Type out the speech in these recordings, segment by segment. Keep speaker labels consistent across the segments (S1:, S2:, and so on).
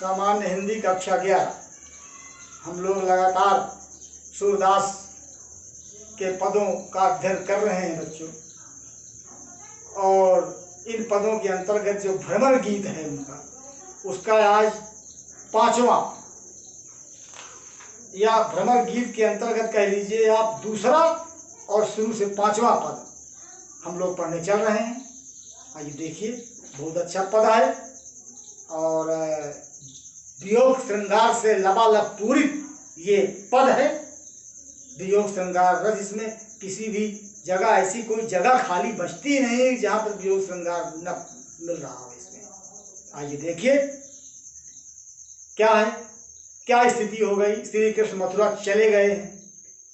S1: सामान्य हिंदी कक्षा 11 हम लोग लगातार सूरदास के पदों का अध्ययन कर रहे हैं बच्चों। और इन पदों के अंतर्गत जो भ्रमर गीत है उनका, उसका आज 5वां या भ्रमर गीत के अंतर्गत कह लीजिए आप दूसरा और शुरू से 5वां पद हम लोग पढ़ने चल रहे हैं। आइए देखिए, बहुत अच्छा पद है और वियोग श्रृंगार से लबालब पूरित ये पद है। वियोग श्रृंगार रस, इसमें किसी भी जगह ऐसी कोई जगह खाली बचती नहीं जहाँ पर वियोग श्रृंगार न मिल रहा हो इसमें। आइए देखिए क्या है, क्या स्थिति हो गई। श्री कृष्ण मथुरा चले गए हैं,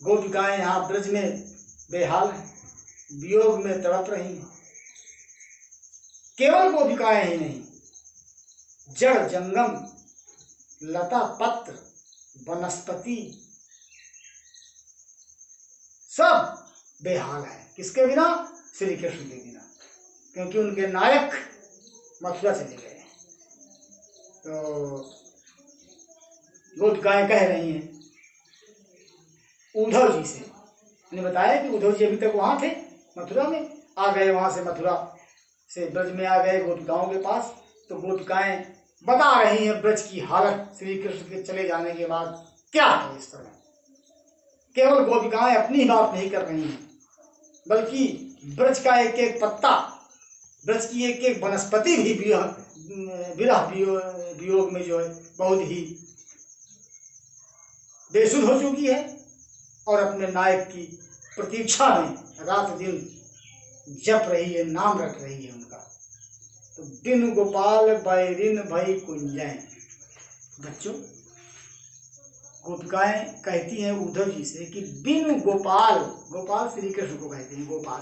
S1: गोपिकाएं यहाँ ब्रज में बेहाल हैं, वियोग में तड़प रही हैं। केवल गोपिकाएं ही नहीं, जड़ जंगम, लता पत्र, वनस्पति सब बेहाल है। किसके बिना? श्री कृष्ण के बिना, क्योंकि उनके नायक मथुरा चले गए। तो गोपिकाएं कह रही हैं उद्धव जी से, मैंने बताया कि उद्धव जी अभी तक वहां थे, मथुरा में आ गए, वहां से मथुरा से ब्रज में आ गए गोपिकाओं के पास। तो गोपिकाएं बता रही हैं ब्रज की हालत श्री कृष्ण के चले जाने के बाद क्या है इस समय। केवल गोपिकाएं अपनी ही बात नहीं कर रही हैं, बल्कि ब्रज का एक एक पत्ता, ब्रज की एक एक वनस्पति भी विरह वियोग में जो है बहुत ही बेसुध हो चुकी है और अपने नायक की प्रतीक्षा में रात दिन जप रही है, नाम रख रही है उनका। तो बिनु गोपाल बैरिन भई कुंजय। बच्चों, गोपिकाएं कहती हैं उद्धव जी से कि बिनु गोपाल, गोपाल श्री कृष्ण को कहते हैं गोपाल,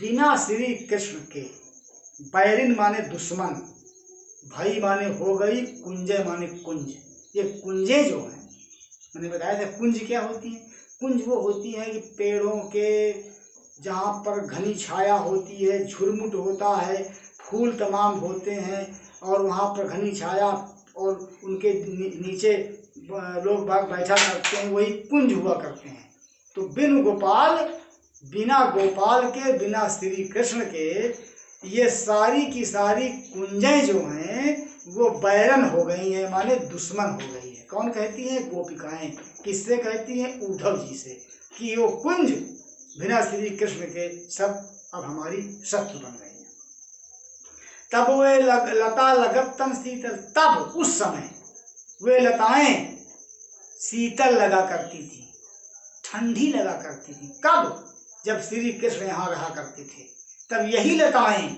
S1: बिना श्री कृष्ण के, बैरिन माने दुश्मन, भई माने हो गई, कुंजय माने कुंज। ये कुंजे जो हैं, मैंने बताया था कुंज क्या होती है। कुंज वो होती है कि पेड़ों के जहाँ पर घनी छाया होती है, झुरमुट होता है, फूल तमाम होते हैं और वहाँ पर घनी छाया और उनके नीचे लोग बाग बैठा करते हैं, वही कुंज हुआ करते हैं। तो बिनु गोपाल, बिना गोपाल के, बिना श्री कृष्ण के ये सारी की सारी कुंजें जो हैं वो बैरन हो गई हैं, माने दुश्मन हो गई है। कौन कहती हैं? गोपिकाएं। किससे कहती हैं? उद्धव जी से, कि वो कुंज बिना श्री कृष्ण के सब अब हमारी शत्रु बन गई हैं। तब वे लता लगत तन शीतल, तब उस समय वे लताएं शीतल लगा करती थी, ठंडी लगा करती थी। कब? जब श्री कृष्ण यहाँ रहा करते थे, तब यही लताएं,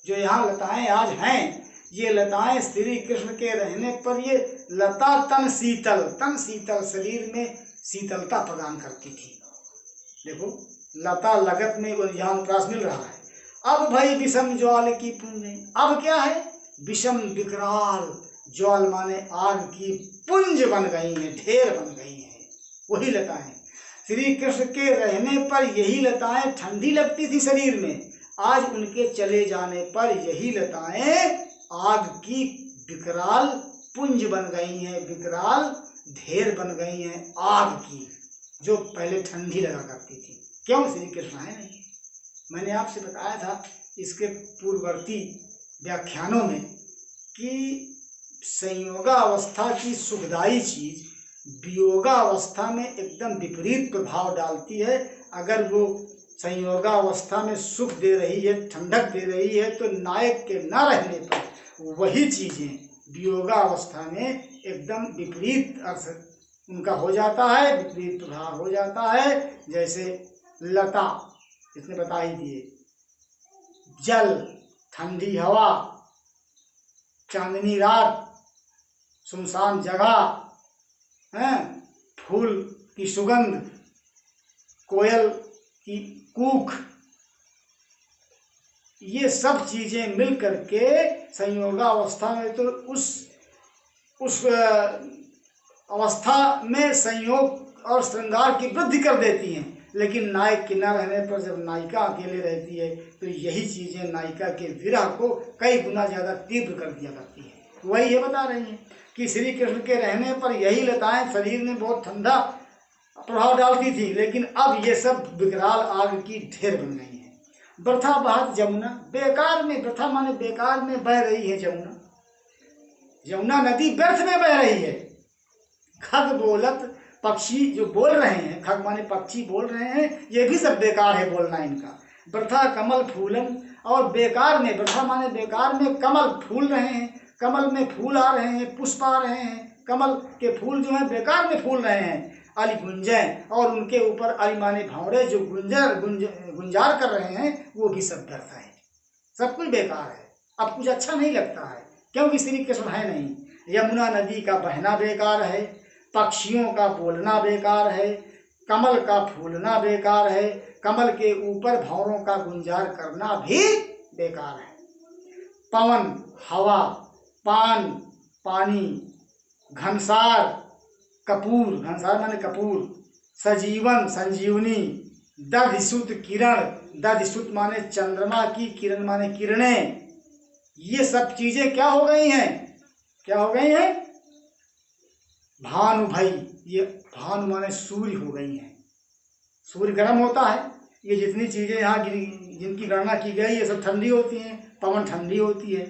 S1: जो यहाँ लताएं आज हैं, ये लताएं श्री कृष्ण के रहने पर ये लता तन शीतल, तन शीतल, शरीर में शीतलता प्रदान करती थी। देखो, लता लगत में वो यहाँ प्रास मिल रहा है। अब भाई विषम ज्वाल की पुंज, अब क्या है? विषम विकराल ज्वाल माने आग की पुंज बन गई है, ढेर बन गई है वही लताएं। श्री कृष्ण के रहने पर यही लताएं ठंडी लगती थी शरीर में, आज उनके चले जाने पर यही लताएं आग की विकराल पुंज बन गई हैं, विकराल ढेर बन गई हैं आग की, जो पहले ठंडी लगा करती थी। क्यों? श्री कृष्ण है नहीं। मैंने आपसे बताया था इसके पूर्ववर्ती व्याख्यानों में कि संयोगावस्था की सुखदायी चीज वियोगावस्था में एकदम विपरीत प्रभाव डालती है। अगर वो संयोगावस्था में सुख दे रही है, ठंडक दे रही है, तो नायक के न रहने पर वही चीजें वियोगावस्था में एकदम विपरीत अर्थ उनका हो जाता है, विपरीत प्रभाव हो जाता है। जैसे लता, इसने बता ही दिए, जल, ठंडी हवा, चांदनी रात, सुनसान जगह, फूल की सुगंध, कोयल की कूक, ये सब चीजें मिल करके संयोगावस्था में तो उस अवस्था में संयोग और श्रृंगार की वृद्धि कर देती हैं। लेकिन नायक के न रहने पर जब नायिका अकेले रहती है तो यही चीजें नायिका के विरह को कई गुना ज्यादा तीव्र कर दिया करती है। वही ये बता रही हैं कि श्री कृष्ण के रहने पर यही लताएं शरीर में बहुत ठंडा प्रभाव डालती थी, लेकिन अब ये सब विकराल आग की ढेर बन गई हैं। वृथा बहत जमुना, बेकार में, वृथा माने बेकार में बह रही है जमुना, यमुना नदी व्यर्थ में बह रही है। खग बोलत, पक्षी जो बोल रहे हैं, खग माने पक्षी बोल रहे हैं, ये भी सब बेकार है बोलना इनका। वृथा कमल फूलन, और बेकार में, वृथा माने बेकार में, कमल फूल रहे हैं, कमल में फूल आ रहे हैं, पुष्प आ रहे हैं, कमल के फूल जो है बेकार में फूल रहे हैं। अली गुंजय, और उनके ऊपर अली माने भंवरे जो गुंजार कर रहे हैं, वो भी सब व्यर्थ है, सब कुछ बेकार है। अब कुछ अच्छा नहीं लगता है, क्योंकि श्री कृष्ण है नहीं। यमुना नदी का बहना बेकार है, पक्षियों का बोलना बेकार है, कमल का फूलना बेकार है, कमल के ऊपर भंवरों का गुंजार करना भी बेकार है। पवन हवा, पान पानी, घनसार कपूर, घनसार माने कपूर, सजीवन संजीवनी, दधिसुत किरण, दधिसुत माने चंद्रमा की, किरण माने किरणें, ये सब चीजें क्या हो गई हैं, क्या हो गई हैं? भानु भाई, ये भानु माने सूर्य हो गई हैं। सूर्य गर्म होता है, ये जितनी चीजें यहाँ जिनकी गणना की गई ये सब ठंडी होती हैं। पवन ठंडी होती है,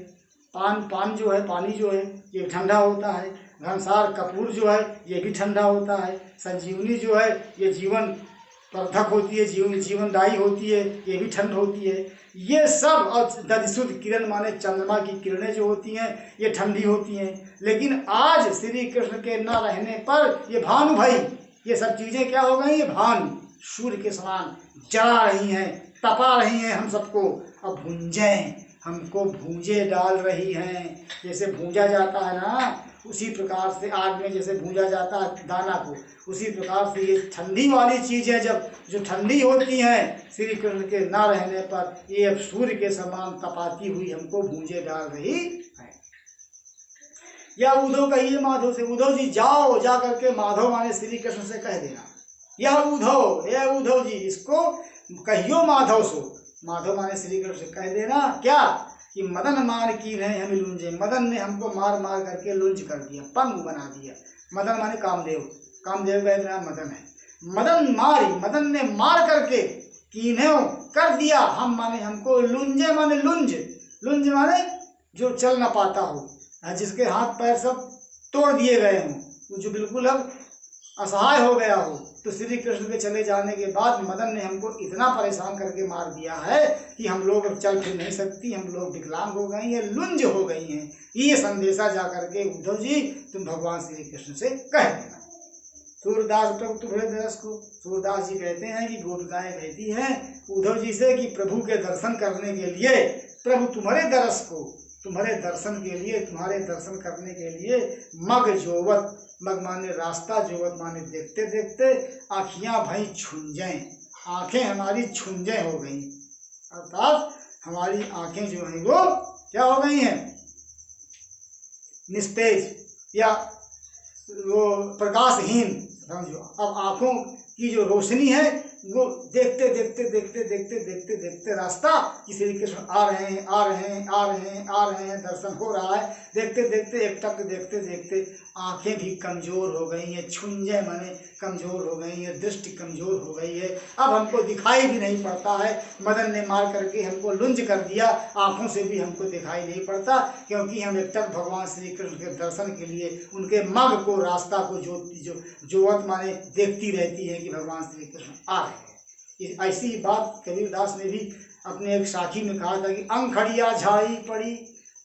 S1: पान जो है, पानी जो है ये ठंडा होता है, घनसार कपूर जो है ये भी ठंडा होता है, संजीवनी जो है ये जीवन वर्धक होती है, जीवनदायी होती है, ये भी ठंड होती है। ये सब, और दधिसुत किरण माने चंद्रमा की किरणें जो होती हैं ये ठंडी होती हैं। लेकिन आज श्री कृष्ण के न रहने पर ये भानु भाई, ये सब चीजें क्या हो गई? ये भानु सूर्य के समान जला रही हैं, तपा रही हैं हम सबको। अब भूंजें, हमको भूंजे डाल रही हैं। जैसे भूंजा जाता है ना, उसी प्रकार से आग में जैसे भूंजा जाता है दाना को, उसी प्रकार से ये ठंडी वाली चीज़ें जब जो ठंडी होती हैं श्री कृष्ण के ना रहने पर, ये अब सूर्य के समान तपाती हुई हमको भूंजे डाल रही है। या उद्धव कहिए माधव से, उद्धव जी जाओ, जा करके माधव माने श्री कृष्ण से कह देना, यह उद्धव जी इसको कहियो माधव सो, माधव माने श्री कृष्ण से कह देना क्या कि मदन मार की नहीं हमें लुंजे, मदन ने हमको मार मार करके लुंज कर दिया, पंग बना दिया। मदन माने कामदेव, कामदेव का नाम मदन है। मदन ने मार करके कीन्हे कर दिया, हम माने हमको लुंजे माने लुंज माने जो चल ना पाता हो, जिसके हाथ पैर सब तोड़ दिए गए हों, जो बिल्कुल अब असहाय हो गया हो। तो श्री कृष्ण के चले जाने के बाद मदन ने हमको इतना परेशान करके मार दिया है कि हम लोग अब चल फिर नहीं सकती, हम लोग विकलांग हो गए हैं, लुंज हो गई हैं। ये संदेशा जा करके उद्धव जी तुम भगवान श्री कृष्ण से कह देना। सूरदास प्रभु तुम्हारे दरस को, सूरदास जी कहते हैं कि गोपिकाएं कहती हैं उद्धव जी से कि प्रभु के दर्शन करने के लिए, प्रभु तुम्हारे दरस को, तुम्हारे दर्शन के लिए, तुम्हारे दर्शन करने के लिए मग जोवत, मग माने रास्ता, जोवत माने देखते देखते, आँखियाँ भई छुंजें, आँखें हमारी छुंजें हो गई, अर्थात हमारी आँखें जो हैं वो क्या हो गई हैं? निस्तेज या वो प्रकाशहीन, समझो। अब आँखों की जो रोशनी है वो देखते देखते देखते देखते देखते देखते रास्ता कि श्री कृष्ण आ रहे हैं, दर्शन हो रहा है, देखते देखते एकटक देखते देखते आंखें भी कमजोर हो गई हैं, छुंजे माने कमजोर हो गई हैं, दृष्टि कमजोर हो गई है, अब हमको दिखाई भी नहीं पड़ता है। मदन ने मार करके हमको लुंज कर दिया, आंखों से भी हमको दिखाई नहीं पड़ता, क्योंकि हम एकटक भगवान श्री कृष्ण के दर्शन के लिए उनके मग को, रास्ता को जोवत माने देखती रहती है कि भगवान श्री कृष्ण आ रहे हैं। ऐसी बात कबीरदास ने भी अपने एक साखी में कहा था कि अंखड़िया झाई पड़ी,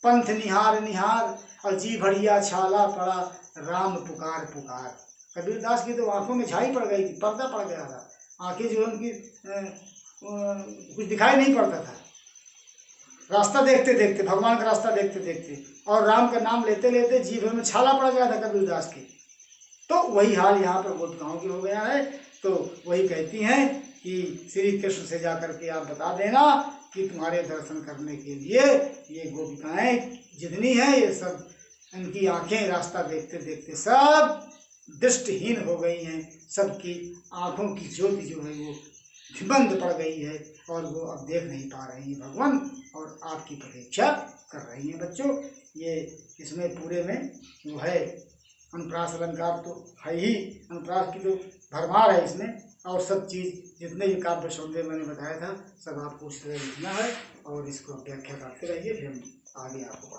S1: पंथ निहार निहार, और जी भड़िया छाला पड़ा, राम पुकार पुकार। कबीरदास की तो आंखों में झाई पड़ गई थी, पर्दा पड़ गया था, आंखें जो उनकी कुछ दिखाई नहीं पड़ता था, रास्ता देखते देखते, भगवान का रास्ता देखते देखते, और राम का नाम लेते लेते जीभ में छाला पड़ गया था कबीरदास की। तो वही हाल यहाँ पर गोपिकाओं की हो गया है। तो वही कहती हैं कि श्री कृष्ण से जाकर के आप बता देना कि तुम्हारे दर्शन करने के लिए ये गोपिकाएं जितनी हैं, ये सब इनकी आंखें रास्ता देखते देखते सब दृष्टिहीन हो गई हैं, सबकी आंखों की ज्योति जो है वो बंद पड़ गई है और वो अब देख नहीं पा रही हैं भगवान, और आपकी प्रतीक्षा कर रही हैं बच्चों। ये इसमें पूरे में वो है अनुप्रास अलंकार तो है ही, अनुप्रास की तो भरमार है इसमें, और सब चीज़ जितने भी काव्य सौंदर्य मैंने बताया था सब आपको उस तरह लिखना है और इसको व्याख्या करते रहिए, फिर हम आगे आपको